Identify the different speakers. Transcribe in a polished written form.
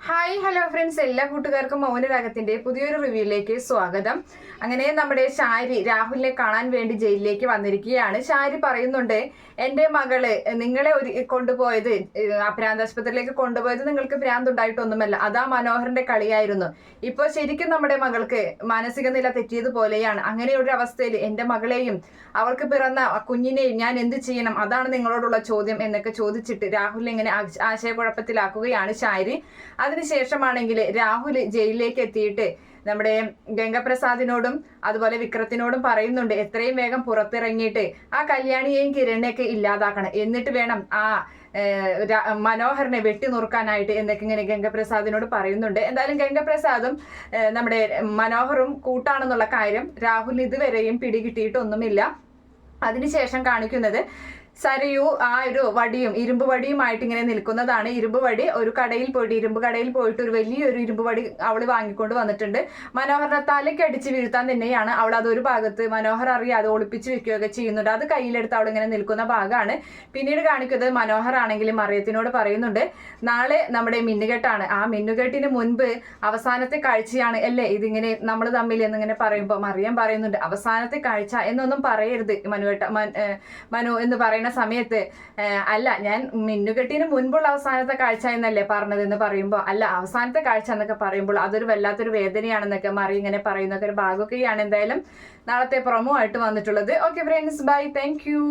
Speaker 1: Hi hello friends, എല്ലാ കൂട്ടുകാർക്കും മൗനരാഗത്തിന്റെ പുതിയൊരു റിവ്യൂയിലേക്ക് സ്വാഗതം. അങ്ങനെ നമ്മുടെ ഷാരി രാഹുലിനെ കാണാൻ വേണ്ടി ജയിലിലേക്ക് വന്നിരിക്കുകയാണ്. ഷാരി പറയുന്നുണ്ട്, എന്റെ മകള് നിങ്ങളെ കൊണ്ടുപോയത് ഭ്രാന്താശുപത്രിയിലേക്ക് കൊണ്ടുപോയത് നിങ്ങൾക്ക് ഭ്രാന്തുണ്ടായിട്ടൊന്നുമല്ല, അതാ മനോഹറിന്റെ കളിയായിരുന്നു. ഇപ്പൊ ശരിക്കും നമ്മുടെ മകൾക്ക് മാനസിക നില തെറ്റിയതുപോലെയാണ്. അങ്ങനെ ഒരു അവസ്ഥയിൽ എന്റെ മകളെയും അവൾക്ക് പിറന്ന കുഞ്ഞിനെയും ഞാൻ എന്ത് ചെയ്യണം, അതാണ് നിങ്ങളോടുള്ള ചോദ്യം എന്നൊക്കെ ചോദിച്ചിട്ട് രാഹുലിനെ ഇങ്ങനെ ആശയക്കുഴപ്പത്തിലാക്കുകയാണ് ഷാരി. അതിനുശേഷമാണെങ്കിൽ രാഹുൽ ജയിലിലേക്ക് എത്തിയിട്ട് നമ്മുടെ ഗംഗപ്രസാദിനോടും അതുപോലെ വിക്രത്തിനോടും പറയുന്നുണ്ട്, എത്രയും വേഗം പുറത്തിറങ്ങിയിട്ട് ആ കല്യാണിയെയും കിരണിനെയൊക്കെ ഇല്ലാതാക്കണം, എന്നിട്ട് വേണം ആ മനോഹറിനെ വെട്ടി നുറുക്കാനായിട്ട് എന്നൊക്കെ ഇങ്ങനെ ഗംഗപ്രസാദിനോട് പറയുന്നുണ്ട്. എന്തായാലും ഗംഗപ്രസാദും നമ്മുടെ മനോഹറും കൂട്ടാണെന്നുള്ള കാര്യം രാഹുൽ ഇതുവരെയും പിടികിട്ടിയിട്ടൊന്നുമില്ല. അതിനുശേഷം കാണിക്കുന്നത് സരയു ആ ഒരു വടിയും ഇരുമ്പ് വടിയുമായിട്ട് ഇങ്ങനെ നിൽക്കുന്നതാണ്. ഇരുമ്പ് വടി ഒരു ഇരുമ്പ് കടയിൽ പോയിട്ട് ഒരു വലിയൊരു ഇരുമ്പ് വടി അവൾ വാങ്ങിക്കൊണ്ട് വന്നിട്ടുണ്ട്. മനോഹറിനെ തലയ്ക്ക് അടിച്ച് വീഴ്ത്താൻ തന്നെയാണ് അവൾ അതൊരു ഭാഗത്ത് മനോഹർ അറിയാതെ ഒളിപ്പിച്ച് വെക്കുകയൊക്കെ ചെയ്യുന്നുണ്ട്. അത് കയ്യിലെടുത്ത് അവൾ ഇങ്ങനെ നിൽക്കുന്ന ഭാഗമാണ്. പിന്നീട് കാണിക്കുന്നത് മനോഹർ ആണെങ്കിലും മറിയത്തിനോട് പറയുന്നുണ്ട്, നാളെ നമ്മുടെ മിന്നുകെട്ടാണ്, ആ മിന്നുകെട്ടിന് മുൻപ് അവസാനത്തെ കാഴ്ചയാണ് അല്ലേ ഇതിങ്ങനെ നമ്മൾ തമ്മിൽ എന്നിങ്ങനെ പറയുമ്പോൾ മറിയം പറയുന്നുണ്ട്, അവസാനത്തെ കാഴ്ച എന്നൊന്നും പറയരുത് മനു എന്ന് പറയുന്ന സമയത്ത്, അല്ല ഞാൻ മിന്നുകെട്ടിന് മുൻപുള്ള അവസാനത്തെ കാഴ്ച എന്നല്ലേ പറഞ്ഞതെന്ന് പറയുമ്പോൾ, അല്ല അവസാനത്തെ കാഴ്ച എന്നൊക്കെ പറയുമ്പോൾ അതൊരു വല്ലാത്തൊരു വേദനയാണെന്നൊക്കെ മറി ഇങ്ങനെ പറയുന്നൊക്കെ ഒരു ഭാഗമൊക്കെയാണ് എന്തായാലും നാളത്തെ പ്രൊമോ ആയിട്ട് വന്നിട്ടുള്ളത്. Okay friends, bye, thank U.